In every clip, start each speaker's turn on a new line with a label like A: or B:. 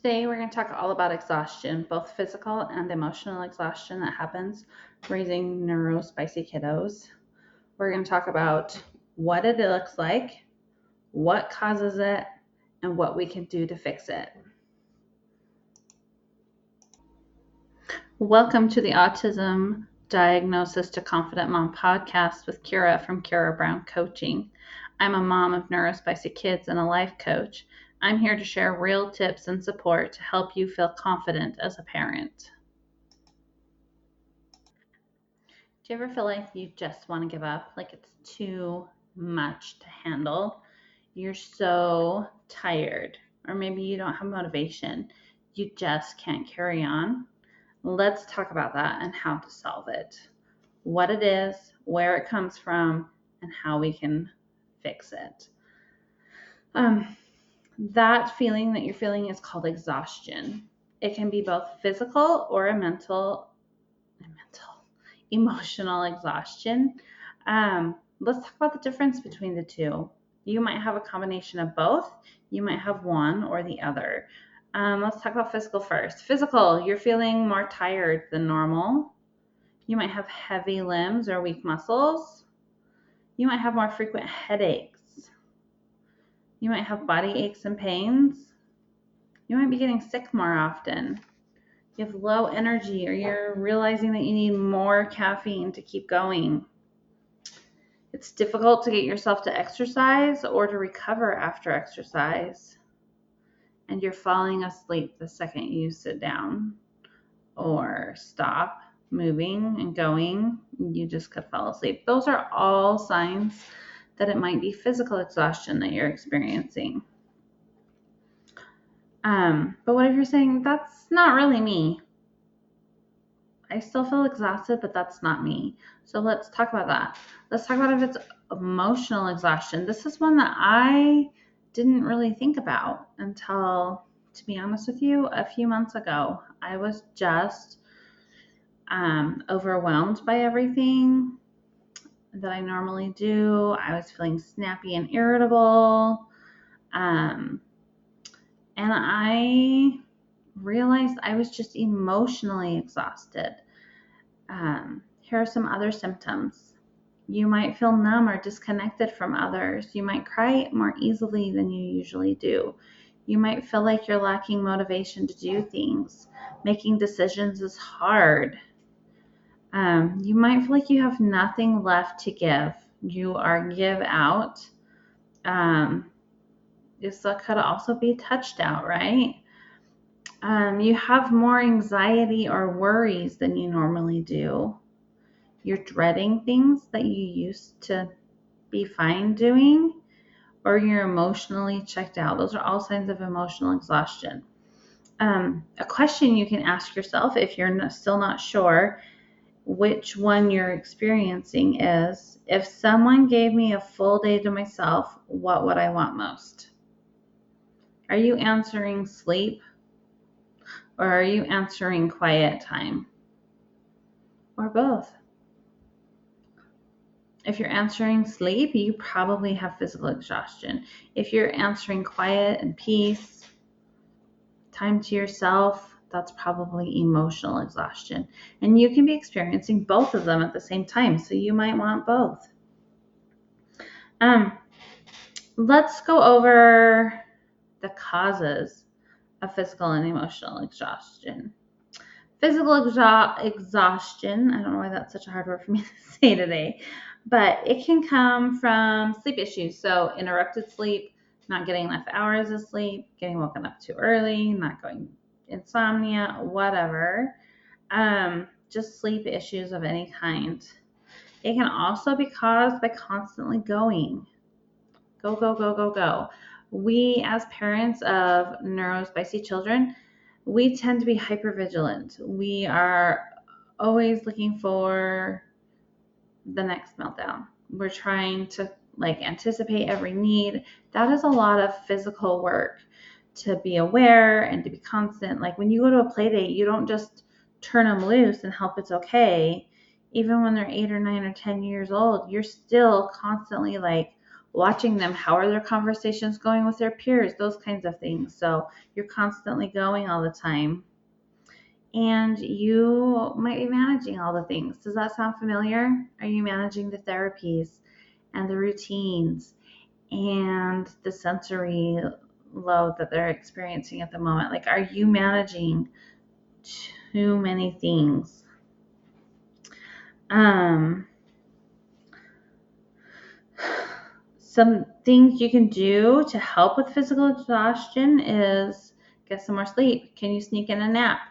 A: Today, we're going to talk all about exhaustion, both physical and emotional exhaustion that happens raising neurospicy kiddos. We're going to talk about what it looks like, what causes it, and what we can do to fix it. Welcome to the Autism Diagnosis to Confident Mom podcast with Kira from Kira Brown Coaching. I'm a mom of neurospicy kids and a life coach. I'm here to share real tips and support to help you feel confident as a parent. Do you ever feel like you just want to give up? Like it's too much to handle? You're so tired, or maybe you don't have motivation. You just can't carry on. Let's talk about that and how to solve it. What it is, where it comes from, and how we can fix it. That feeling that you're feeling is called exhaustion. It can be both physical or emotional exhaustion. Let's talk about the difference between the two. You might have a combination of both. You might have one or the other. Let's talk about physical first. Physical, you're feeling more tired than normal. You might have heavy limbs or weak muscles. You might have more frequent headaches. You might have body aches and pains. You might be getting sick more often. You have low energy, or you're realizing that you need more caffeine to keep going. It's difficult to get yourself to exercise or to recover after exercise. And you're falling asleep the second you sit down or stop moving and going. You just could fall asleep. Those are all signs that it might be physical exhaustion that you're experiencing. But what if you're saying, that's not really me? I still feel exhausted, but that's not me. So let's talk about that. Let's talk about if it's emotional exhaustion. This is one that I didn't really think about until, to be honest with you, a few months ago. I was just overwhelmed by everything that I normally do. I was feeling snappy and irritable. And I realized I was just emotionally exhausted. Here are some other symptoms. You might feel numb or disconnected from others. You might cry more easily than you usually do. You might feel like you're lacking motivation to do things. Making decisions is hard. You might feel like you have nothing left to give. You are give out. This could also be touched out, right? You have more anxiety or worries than you normally do. You're dreading things that you used to be fine doing, or you're emotionally checked out. Those are all signs of emotional exhaustion. A question you can ask yourself if you're still not sure which one you're experiencing is, if someone gave me a full day to myself, what would I want most? Are you answering sleep? Or are you answering quiet time? Or both? If you're answering sleep, you probably have physical exhaustion. If you're answering quiet and peace, time to yourself, that's probably emotional exhaustion. And you can be experiencing both of them at the same time, so you might want both. Let's go over the causes of physical and emotional exhaustion. Physical exhaustion, I don't know why that's such a hard word for me to say today, but it can come from sleep issues. So interrupted sleep, not getting enough hours of sleep, getting woken up too early, not going insomnia, whatever. Just sleep issues of any kind. It can also be caused by constantly going. Go, go, go, go, go. We, as parents of neurospicy children, we tend to be hypervigilant. We are always looking for the next meltdown. We're trying to anticipate every need. That is a lot of physical work to be aware and to be constant. Like when you go to a play date, you don't just turn them loose and hope it's okay. Even when they're 8 or 9 or 10 years old, you're still constantly watching them. How are their conversations going with their peers? Those kinds of things. So you're constantly going all the time. And you might be managing all the things. Does that sound familiar? Are you managing the therapies and the routines and the sensory load that they're experiencing at the moment? Like, are you managing too many things? Some things you can do to help with physical exhaustion is get some more sleep. Can you sneak in a nap?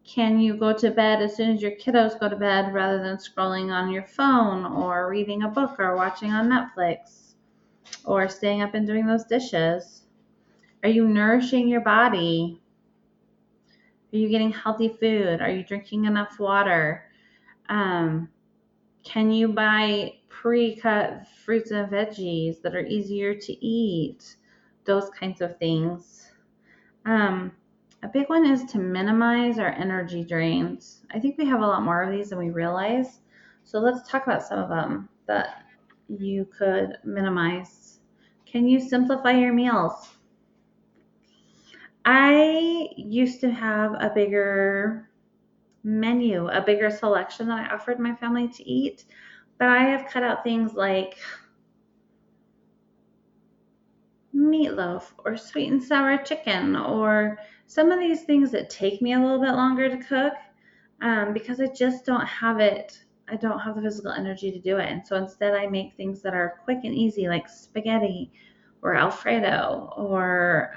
A: Can you go to bed as soon as your kiddos go to bed rather than scrolling on your phone or reading a book or watching on Netflix or staying up and doing those dishes? Are you nourishing your body? Are you getting healthy food? Are you drinking enough water? Can you buy pre-cut fruits and veggies that are easier to eat? Those kinds of things. A big one is to minimize our energy drains. I think we have a lot more of these than we realize. So let's talk about some of them that you could minimize. Can you simplify your meals? I used to have a bigger menu, a bigger selection that I offered my family to eat, but I have cut out things like meatloaf or sweet and sour chicken or some of these things that take me a little bit longer to cook because I just don't have it. I don't have the physical energy to do it. And so instead I make things that are quick and easy like spaghetti or Alfredo or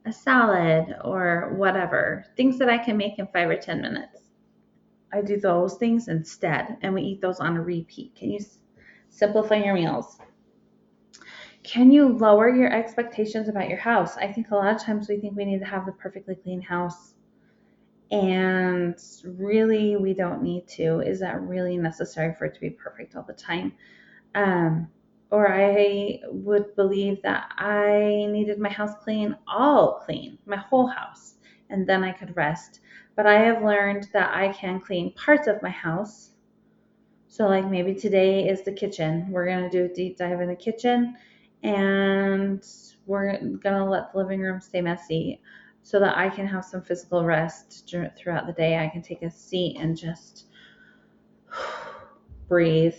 A: a salad or whatever. Things that I can make in 5 or 10 minutes. I do those things instead and we eat those on a repeat. Can you simplify your meals? Can you lower your expectations about your house? I think a lot of times we think we need to have the perfectly clean house, and really we don't need to. Is that really necessary for it to be perfect all the time? Or I would believe that I needed my house clean, all clean, my whole house, and then I could rest. But I have learned that I can clean parts of my house. So like maybe today is the kitchen. We're going to do a deep dive in the kitchen and we're going to let the living room stay messy so that I can have some physical rest throughout the day. I can take a seat and just breathe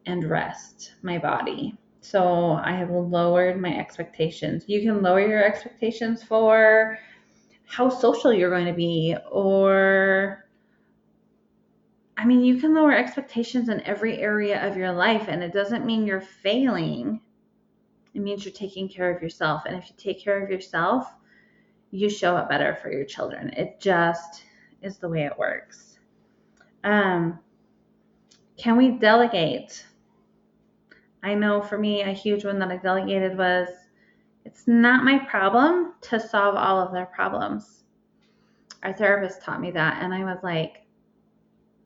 A: and rest my body. So I have lowered my expectations. You can lower your expectations for how social you're going to be, or I mean, you can lower expectations in every area of your life, and it doesn't mean you're failing. It means you're taking care of yourself. And if you take care of yourself, you show up better for your children. It just is the way it works. Can we delegate? I know for me, a huge one that I delegated was, it's not my problem to solve all of their problems. Our therapist taught me that, and I was like,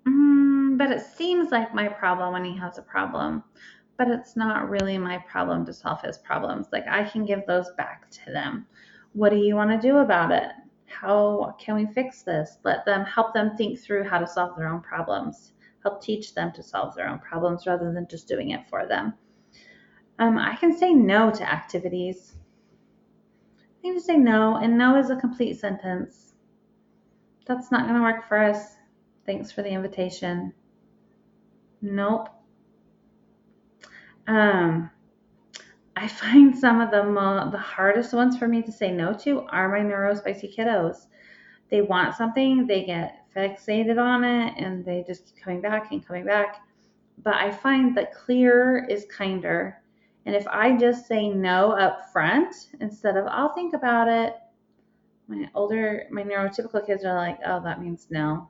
A: but it seems like my problem when he has a problem, but it's not really my problem to solve his problems. Like, I can give those back to them. What do you want to do about it? How can we fix this? Help them think through how to solve their own problems. Help teach them to solve their own problems rather than just doing it for them. I can say no to activities. I can just say no, and no is a complete sentence. That's not going to work for us. Thanks for the invitation. Nope. I find some of the hardest ones for me to say no to are my neurospicy kiddos. They want something, they get fixated on it, and they just keep coming back and coming back. But I find that clearer is kinder. And if I just say no up front, instead of I'll think about it, my neurotypical kids are like, oh, that means no.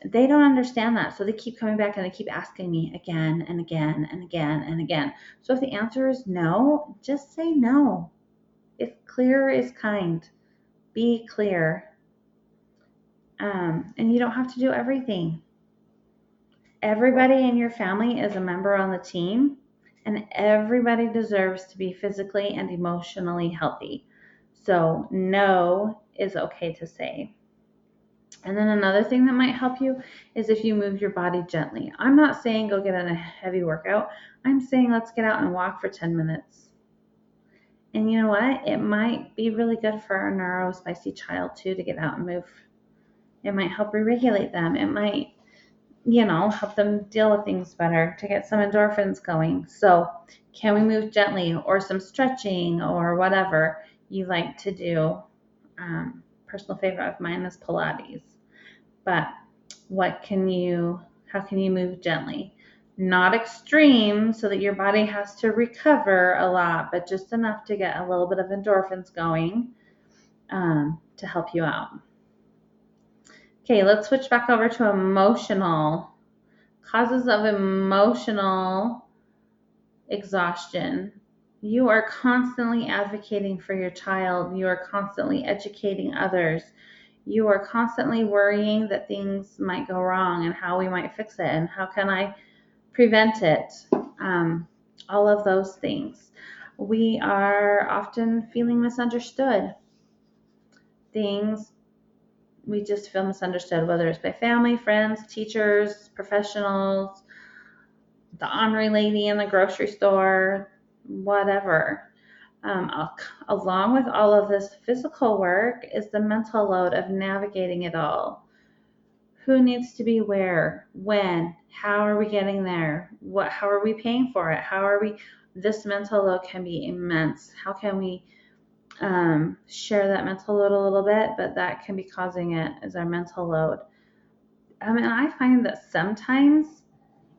A: They don't understand that. So they keep coming back and they keep asking me again and again and again and again. So if the answer is no, just say no. If clear is kind, be clear. And you don't have to do everything. Everybody in your family is a member on the team, and everybody deserves to be physically and emotionally healthy. So no is okay to say. And then another thing that might help you is if you move your body gently. I'm not saying go get in a heavy workout. I'm saying let's get out and walk for 10 minutes. And you know what? It might be really good for a neurospicy child too to get out and move. It might help re-regulate them. It might, help them deal with things better, to get some endorphins going. So can we move gently, or some stretching, or whatever you like to do? Personal favorite of mine is Pilates. But how can you move gently? Not extreme so that your body has to recover a lot, but just enough to get a little bit of endorphins going, to help you out. Okay, let's switch back over to emotional. Causes of emotional exhaustion. You are constantly advocating for your child. You are constantly educating others. You are constantly worrying that things might go wrong and how we might fix it and how can I prevent it. All of those things. We are often feeling misunderstood. We just feel misunderstood, whether it's by family, friends, teachers, professionals, the ornery lady in the grocery store, whatever. Along with all of this physical work is the mental load of navigating it all. Who needs to be where, when, how are we getting there, how are we paying for it, this mental load can be immense. How can we share that mental load a little bit, but that can be causing it as our mental load. And I find that sometimes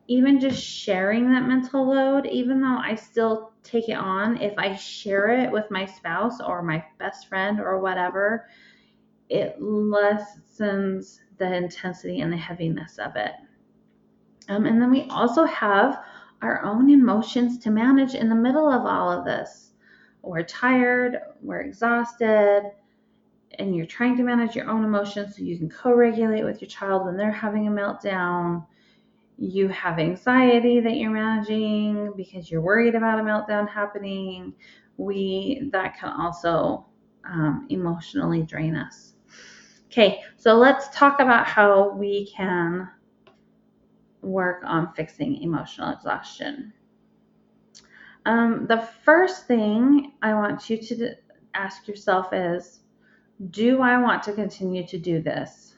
A: even just sharing that mental load, even though I still take it on, if I share it with my spouse or my best friend or whatever, it lessens the intensity and the heaviness of it. And then we also have our own emotions to manage in the middle of all of this. We're tired, we're exhausted, and you're trying to manage your own emotions so you can co-regulate with your child when they're having a meltdown. You have anxiety that you're managing because you're worried about a meltdown happening. That can also emotionally drain us. Okay, so let's talk about how we can work on fixing emotional exhaustion. The first thing I want you to ask yourself is, do I want to continue to do this?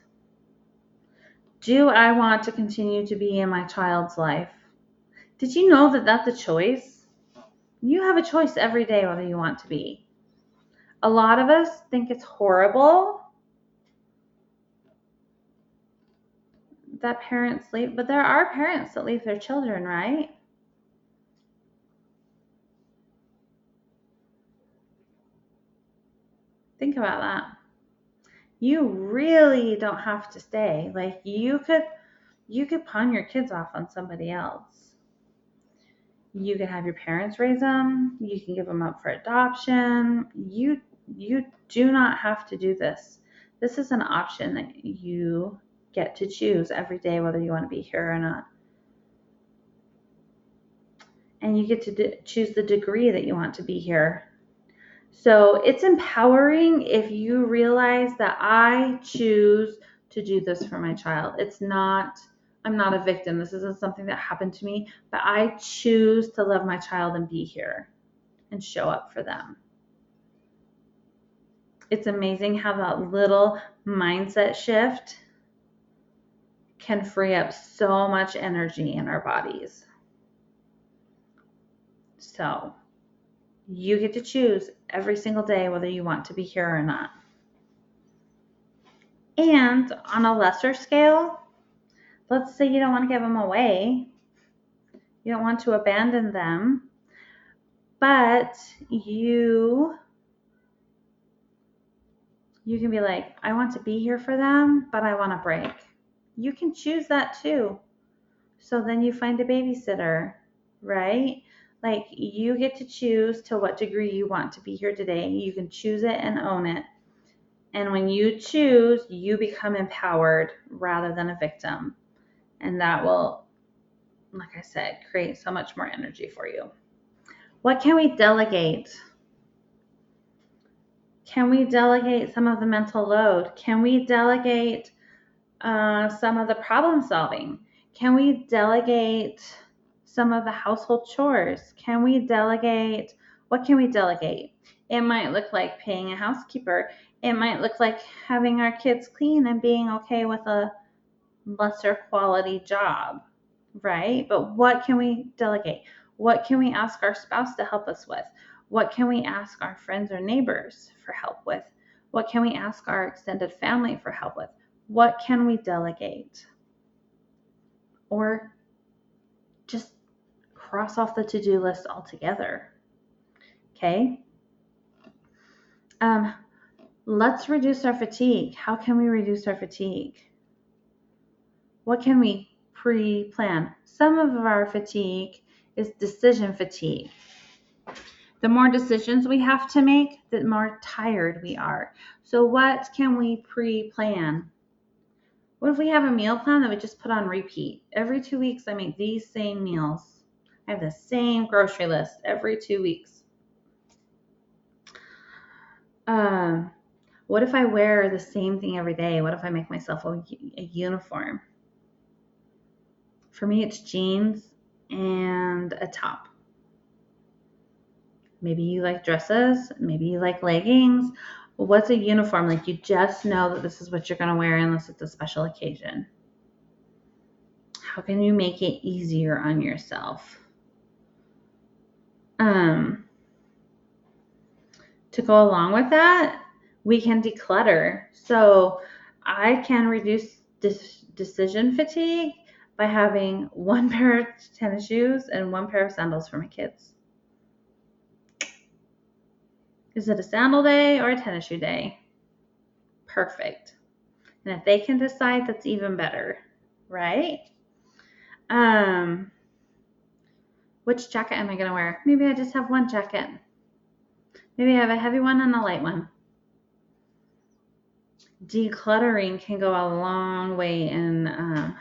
A: Do I want to continue to be in my child's life? Did you know that that's a choice? You have a choice every day whether you want to be. A lot of us think it's horrible that parents leave, but there are parents that leave their children, right? Think about that. You really don't have to stay. Like you could pawn your kids off on somebody else. You can have your parents raise them. You can give them up for adoption. You do not have to do this. This is an option that you get to choose every day whether you want to be here or not. And you get to choose the degree that you want to be here. So it's empowering if you realize that I choose to do this for my child. I'm not a victim. This isn't something that happened to me, but I choose to love my child and be here and show up for them. It's amazing how that little mindset shift can free up so much energy in our bodies. So you get to choose every single day whether you want to be here or not. And on a lesser scale, let's say you don't want to give them away. You don't want to abandon them, but you can be like, I want to be here for them, but I want a break. You can choose that too. So then you find a babysitter, right? Like you get to choose to what degree you want to be here today. You can choose it and own it. And when you choose, you become empowered rather than a victim. And that will, like I said, create so much more energy for you. What can we delegate? Can we delegate some of the mental load? Can we delegate some of the problem solving? Can we delegate some of the household chores? Can we delegate? What can we delegate? It might look like paying a housekeeper. It might look like having our kids clean and being okay with a lesser quality job, right? But what can we delegate? What can we ask our spouse to help us with? What can we ask our friends or neighbors for help with? What can we ask our extended family for help with? What can we delegate? Or just cross off the to-do list altogether. Okay? Let's reduce our fatigue. How can we reduce our fatigue? What can we pre-plan? Some of our fatigue is decision fatigue. The more decisions we have to make, the more tired we are. So what can we pre-plan? What if we have a meal plan that we just put on repeat? Every 2 weeks, I make these same meals. I have the same grocery list every 2 weeks. What if I wear the same thing every day? What if I make myself a uniform? For me, it's jeans and a top. Maybe you like dresses. Maybe you like leggings. What's a uniform? Like, you just know that this is what you're going to wear unless it's a special occasion. How can you make it easier on yourself? To go along with that, we can declutter. So I can reduce decision fatigue by having one pair of tennis shoes and one pair of sandals for my kids. Is it a sandal day or a tennis shoe day? Perfect. And if they can decide, that's even better, right? Which jacket am I going to wear? Maybe I just have one jacket. Maybe I have a heavy one and a light one. Decluttering can go a long way in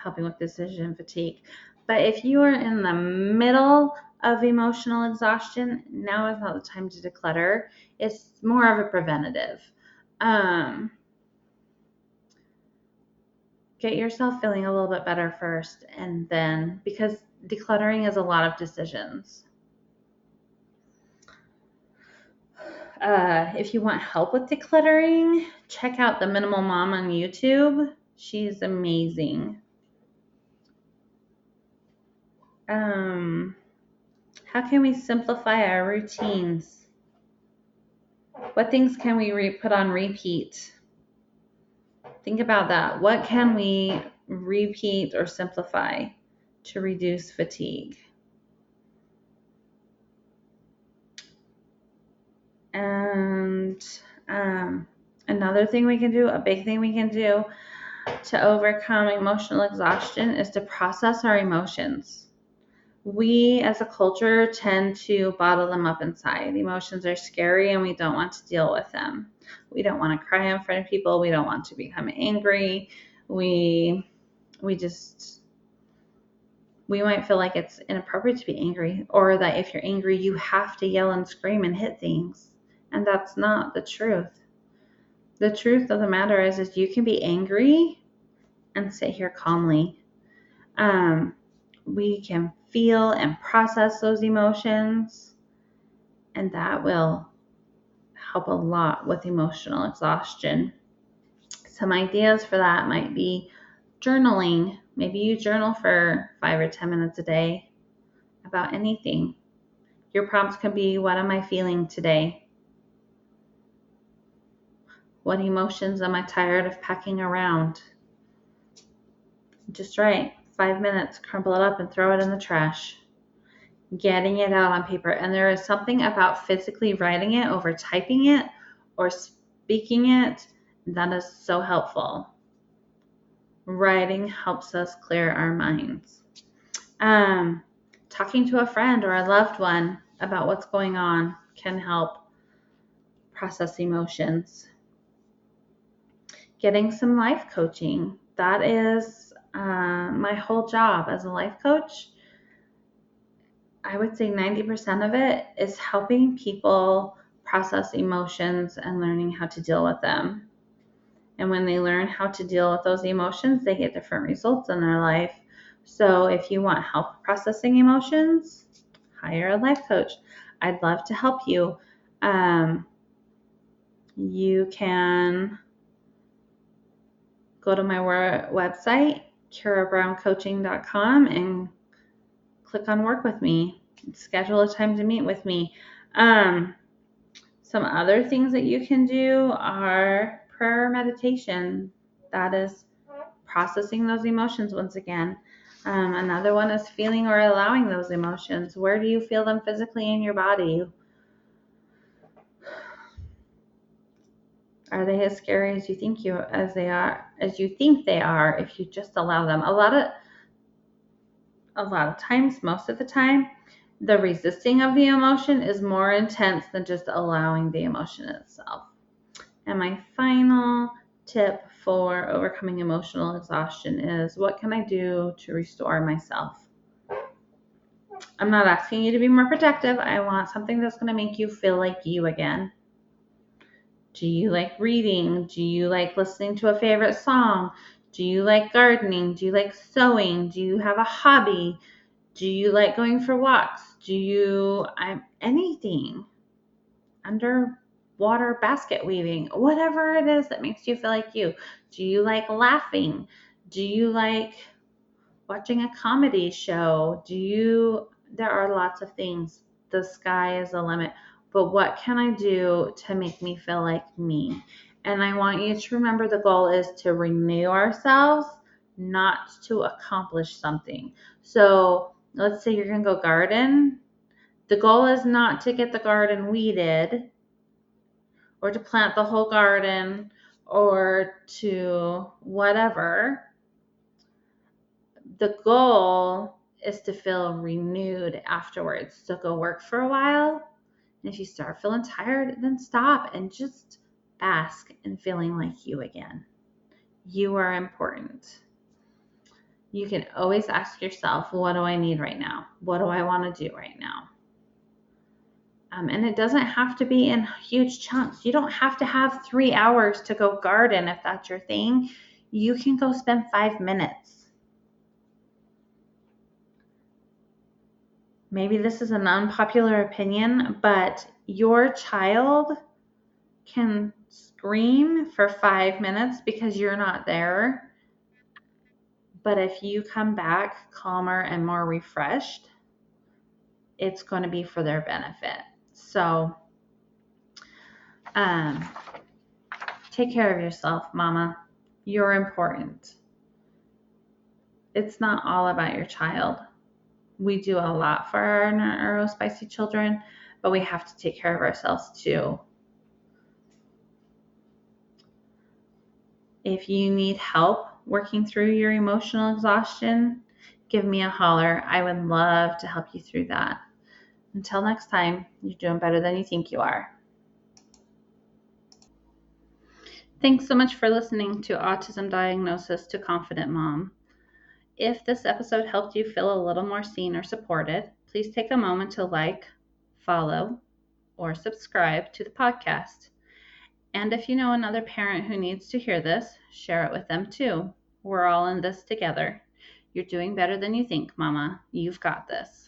A: helping with decision fatigue. But if you are in the middle of emotional exhaustion, now is not the time to declutter. It's more of a preventative. Get yourself feeling a little bit better first, and then, because decluttering is a lot of decisions. If you want help with decluttering, check out the Minimal Mom on YouTube. She's amazing. How can we simplify our routines? What things can we put on repeat? Think about that. What can we repeat or simplify to reduce fatigue? And another thing we can do, a big thing we can do to overcome emotional exhaustion, is to process our emotions. We as a culture tend to bottle them up inside. Emotions are scary and we don't want to deal with them. We don't want to cry in front of people. We don't want to become angry. We might feel like it's inappropriate to be angry, or that if you're angry, you have to yell and scream and hit things. And that's not the truth. The truth of the matter is you can be angry and sit here calmly. We can feel and process those emotions, and that will help a lot with emotional exhaustion. Some ideas for that might be journaling. Maybe you journal for 5 or 10 minutes a day about anything. Your prompts can be, what am I feeling today? What emotions am I tired of packing around? Just write 5 minutes, crumple it up and throw it in the trash. Getting it out on paper. And there is something about physically writing it over typing it or speaking it that is so helpful. Writing helps us clear our minds. Talking to a friend or a loved one about what's going on can help process emotions. Getting some life coaching. That is my whole job as a life coach. I would say 90% of it is helping people process emotions and learning how to deal with them. And when they learn how to deal with those emotions, they get different results in their life. So if you want help processing emotions, hire a life coach. I'd love to help you. You can go to my website, KaraBrownCoaching.com, and click on work with me. Schedule a time to meet with me. Some other things that you can do are prayer, meditation. That is processing those emotions once again. Another one is feeling or allowing those emotions. Where do you feel them physically in your body? Are they as scary as you think they are if you just allow them? A lot of times, most of the time, the resisting of the emotion is more intense than just allowing the emotion itself. And my final tip for overcoming emotional exhaustion is, what can I do to restore myself? I'm not asking you to be more protective. I want something that's going to make you feel like you again. Do you like reading? Do you like listening to a favorite song? Do you like gardening? Do you like sewing? Do you have a hobby? Do you like going for walks? Anything? Underwater basket weaving, whatever it is that makes you feel like you. Do you like laughing? Do you like watching a comedy show? There are lots of things. The sky is the limit. But what can I do to make me feel like me? And I want you to remember the goal is to renew ourselves, not to accomplish something. So let's say you're going to go garden. The goal is not to get the garden weeded or to plant the whole garden or to whatever. The goal is to feel renewed afterwards. So go work for a while. And if you start feeling tired, then stop and just bask in feeling like you again. You are important. You can always ask yourself, what do I need right now? What do I want to do right now? And it doesn't have to be in huge chunks. You don't have to have 3 hours to go garden if that's your thing. You can go spend 5 minutes. Maybe this is an unpopular opinion, but your child can scream for 5 minutes because you're not there. But if you come back calmer and more refreshed, it's going to be for their benefit. So, take care of yourself, Mama. You're important. It's not all about your child. We do a lot for our neurospicy children, but we have to take care of ourselves too. If you need help working through your emotional exhaustion, give me a holler. I would love to help you through that. Until next time, you're doing better than you think you are. Thanks so much for listening to Autism Diagnosis to Confident Mom. If this episode helped you feel a little more seen or supported, please take a moment to like, follow, or subscribe to the podcast. And if you know another parent who needs to hear this, share it with them too. We're all in this together. You're doing better than you think, Mama. You've got this.